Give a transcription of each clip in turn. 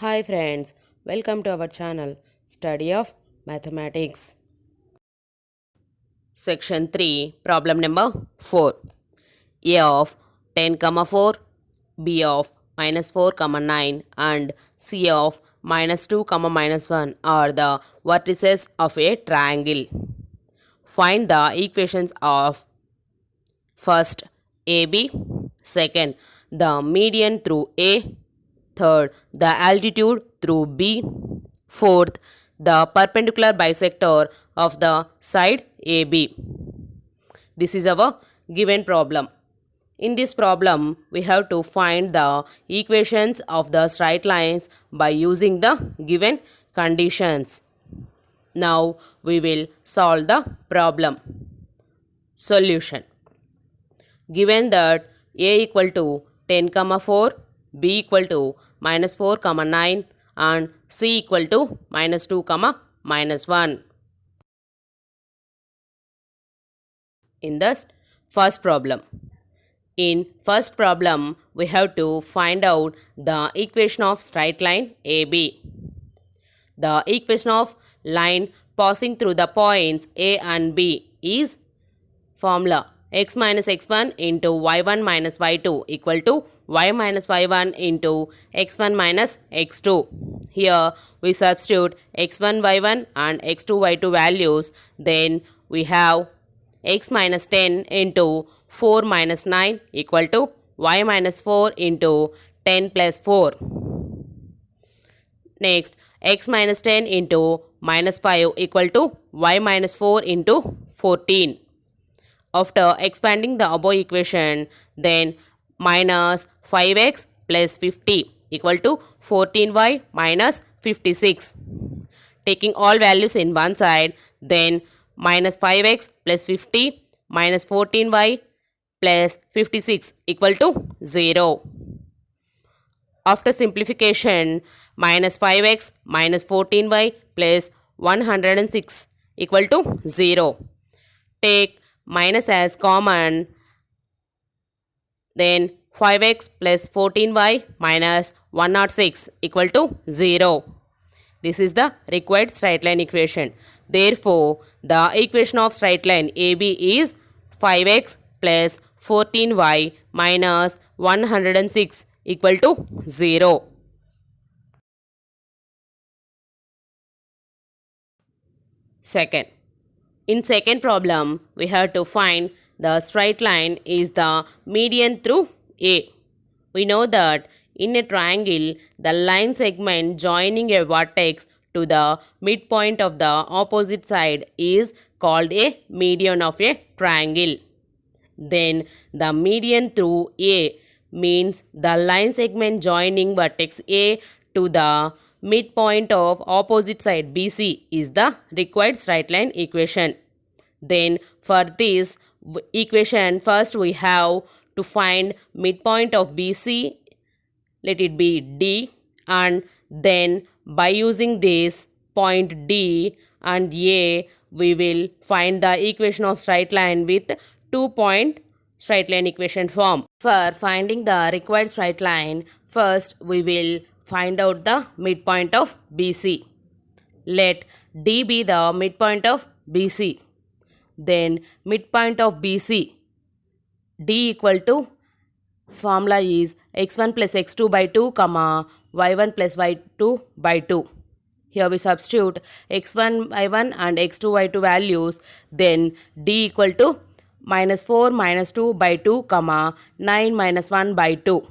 Hi friends, welcome to our channel Study of Mathematics. Section 3, problem number 4. A of 10, 4, B of minus 4, 9 and C of minus 2, minus 1 are the vertices of a triangle. Find the equations of first AB, second the median through A, third the altitude through B, fourth the perpendicular bisector of the side AB. This is our given problem. In this problem, we have to find the equations of the straight lines by using the given conditions. Now we will solve the problem. Solution. Given that A equal to 10, 4, B equal to minus 4, 9 and C equal to minus 2, minus 1. In the first problem. In first problem, we have to find out the equation of straight line AB. The equation of line passing through the points A and B is formula x minus x1 into y1 minus y2 equal to y minus y1 into x1 minus x2. Here we substitute x1 y1 and x2 y2 values. Then we have x minus 10 into 4 minus 9 equal to y minus 4 into 10 plus 4. Next, x minus 10 into minus 5 equal to y minus 4 into 14. After expanding the above equation, then minus 5x plus 50 equal to 14y minus 56. Taking all values in one side, then minus 5x plus 50 minus 14y plus 56 equal to 0. After simplification, minus 5x minus 14y plus 106 equal to 0. Take minus as common, then 5x plus 14y minus 106 equal to 0. This is the required straight line equation. Therefore, the equation of straight line AB is 5x plus 14y minus 106 equal to 0. Second. In second problem, we have to find the straight line is the median through A. We know that in a triangle, the line segment joining a vertex to the midpoint of the opposite side is called a median of a triangle. Then the median through A means the line segment joining vertex A to the midpoint of opposite side BC is the required straight line equation. Then for this equation, first we have to find midpoint of BC, let it be D, and then by using this point D and A, we will find the equation of straight line with 2-point straight line equation form. For finding the required straight line, first we will find out the midpoint of BC. Let D be the midpoint of BC. Then midpoint of BC, D equal to, formula is x1 plus x2 by 2, y1 plus y2 by 2. Here we substitute x1 y1 and x2 y2 values. Then D equal to minus 4 minus 2 by 2, 9 minus 1 by 2.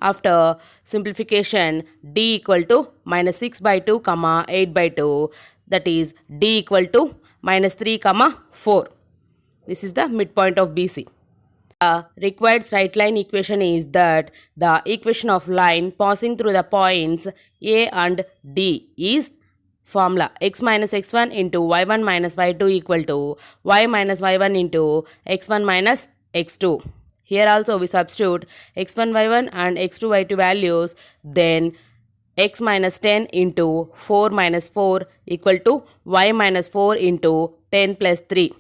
After simplification, D equal to minus 6 by 2, 8 by 2. That is D equal to minus 3, 4. This is the midpoint of BC. The required straight line equation is that the equation of line passing through the points A and D is formula x minus x1 into y1 minus y2 equal to y minus y1 into x1 minus x2. Here also we substitute x1 y1 and x2 y2 values. Then x minus 10 into 4 minus 4 equal to y minus 4 into 10 plus 3.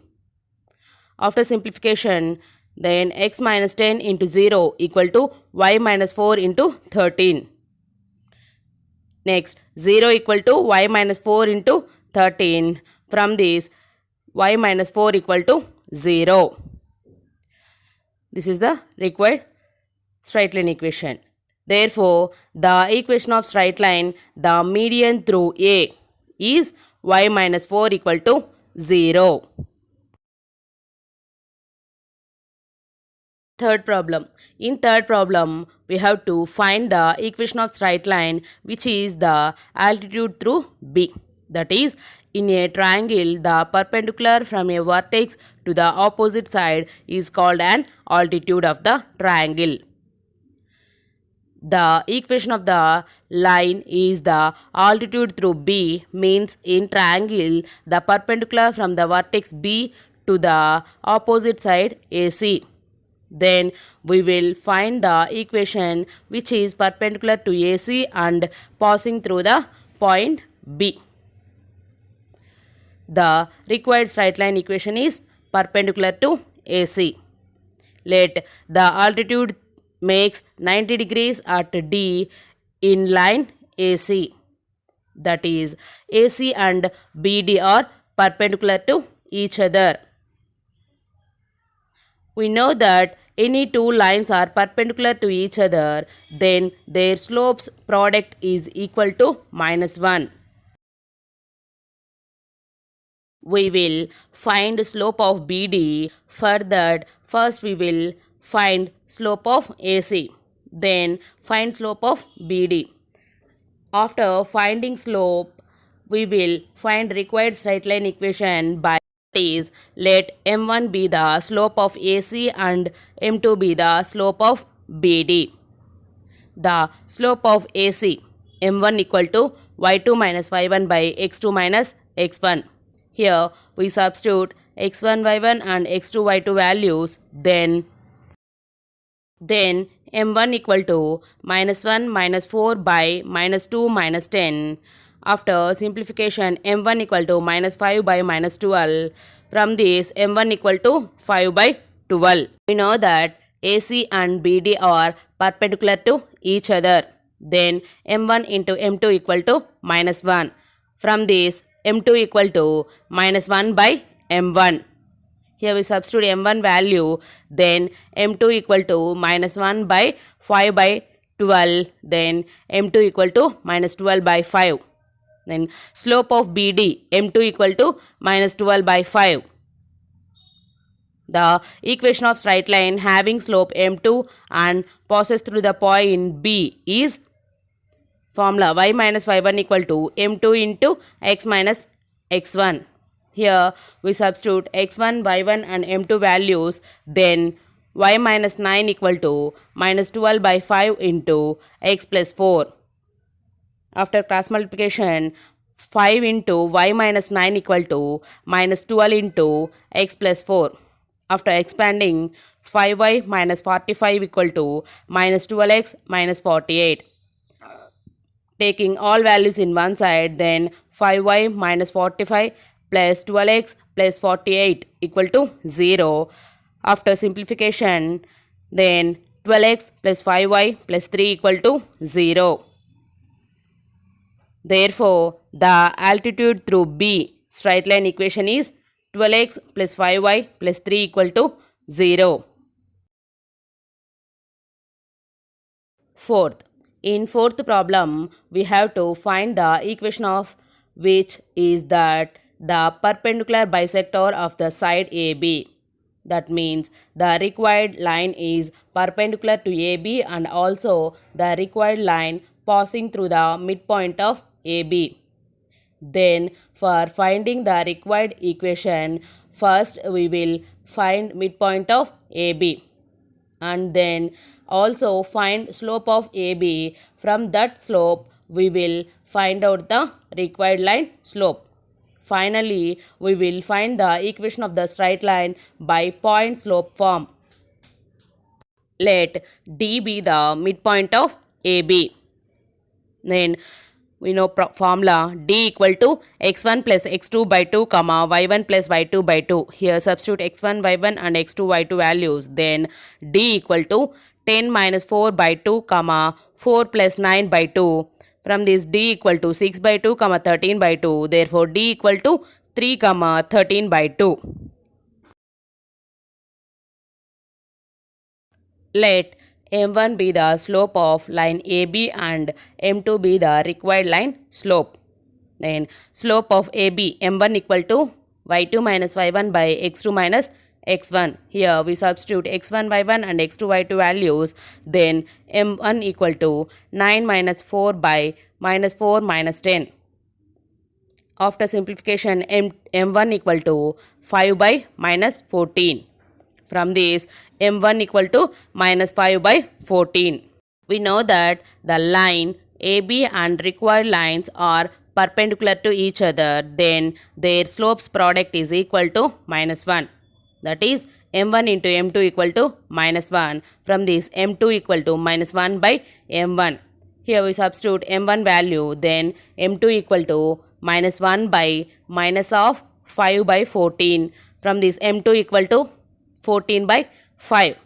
After simplification, then x minus 10 into 0 equal to y minus 4 into 13. Next, 0 equal to y minus 4 into 13. From this, y minus 4 equal to 0. This is the required straight line equation. Therefore, the equation of straight line, the median through A is y minus 4 equal to 0. Third problem. In third problem, we have to find the equation of straight line which is the altitude through B. That is, in a triangle, the perpendicular from a vertex to the opposite side is called an altitude of the triangle. The equation of the line is the altitude through B, means in triangle, the perpendicular from the vertex B to the opposite side AC. Then we will find the equation which is perpendicular to AC and passing through the point B. The required straight line equation is perpendicular to AC. Let the altitude makes 90 degrees at D in line AC. That is, AC and BD are perpendicular to each other. We know that any two lines are perpendicular to each other, then their slopes product is equal to -1. We will find slope of BD. For that, first we will find slope of AC, then find slope of BD. After finding slope, we will find required straight line equation by is let m1 be the slope of AC and m2 be the slope of BD. The slope of AC, m1 equal to y2 minus y1 by x2 minus x1. Here we substitute x1 y1 and x2 y2 values, then m1 equal to -1 minus 4 by -2 minus 10. After simplification, m1 equal to -5 by -12. From this, m1 equal to 5 by 12. We know that AC and BD are perpendicular to each other. Then m1 into m2 equal to -1. From this, m2 equal to -1 by m1. Here we substitute m1 value, then m2 equal to -1 by 5 by 12, then m2 equal to -12 by 5. Then slope of BD, m2 equal to -12 by 5. The equation of straight line having slope m2 and passes through the point B is formula y minus y1 equal to m2 into x minus x1. Here we substitute x1, y1 and m2 values, then y minus 9 equal to -12 by 5 into x plus 4. After cross multiplication, 5 into y minus 9 equal to -12 into x plus 4. After expanding, 5y minus 45 equal to -12x minus 48. Taking all values in one side, then 5y minus 45 plus 12x plus 48 equal to 0. After simplification, then 12x plus 5y plus 3 equal to 0. Therefore, the altitude through B straight line equation is 12x plus 5y plus 3 equal to 0. Fourth, in fourth problem, we have to find the equation of which is that the perpendicular bisector of the side AB. That means the required line is perpendicular to AB and also the required line passing through the midpoint of AB. Then for finding the required equation, first we will find midpoint of AB and then also find slope of AB. From that slope we will find out the required line slope. Finally, we will find the equation of the straight line by point slope form. Let D be the midpoint of AB. Then we know formula D equal to x1 plus x2 by 2 comma y1 plus y2 by 2. Here substitute x1 y1 and x2 y2 values. Then D equal to 10 minus 4 by 2 comma 4 plus 9 by 2. From this d equal to 6 by 2, 13 by 2. Therefore, d equal to 3, 13 by 2. Let m1 be the slope of line AB and m2 be the required line slope. Then slope of AB m1 equal to y2 minus y1 by x2 minus x1. Here we substitute x1 y1 and x2 y2 values. Then m1 equal to 9 minus 4 by minus 4 minus 10. After simplification m1 equal to 5 by minus 14. From this m1 equal to minus 5 by 14. We know that the line AB and required lines are perpendicular to each other, then their slopes product is equal to minus 1. That is m1 into m2 equal to minus 1. From this m2 equal to minus 1 by m1. Here we substitute m1 value, then m2 equal to minus 1 by minus of 5 by 14. From this m2 equal to 14 by 5.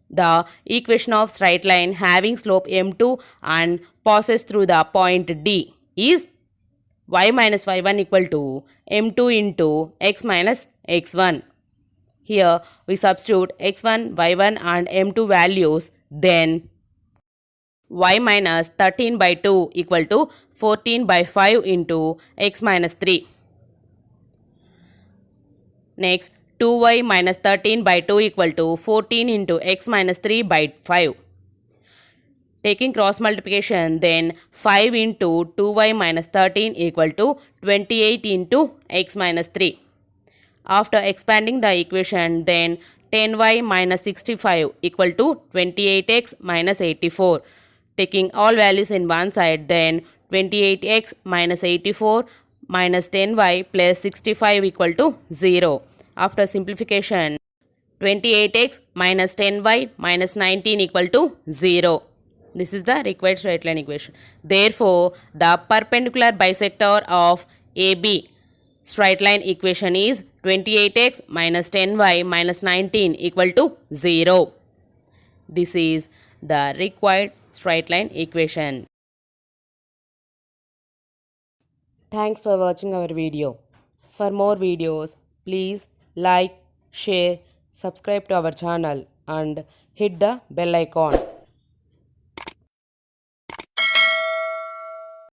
The equation of straight line having slope m2 and passes through the point D is y minus y1 equal to m2 into x minus x1. Here we substitute x1, y1 and m2 values, then y minus 13 by 2 equal to 14 by 5 into x minus 3. Next, 2y minus 13 by 2 equal to 14 into x minus 3 by 5. Taking cross multiplication, then 5 into 2y minus 13 equal to 28 into x minus 3. After expanding the equation, then 10y minus 65 equal to 28x minus 84. Taking all values in one side, then 28x minus 84 minus 10y plus 65 equal to 0. After simplification, 28x minus 10y minus 19 equal to 0. This is the required straight line equation. Therefore, the perpendicular bisector of AB straight line equation is 28x minus 10y minus 19 equal to 0. This is the required straight line equation. Thanks for watching our video. For more videos, please like, share, subscribe to our channel and hit the bell icon.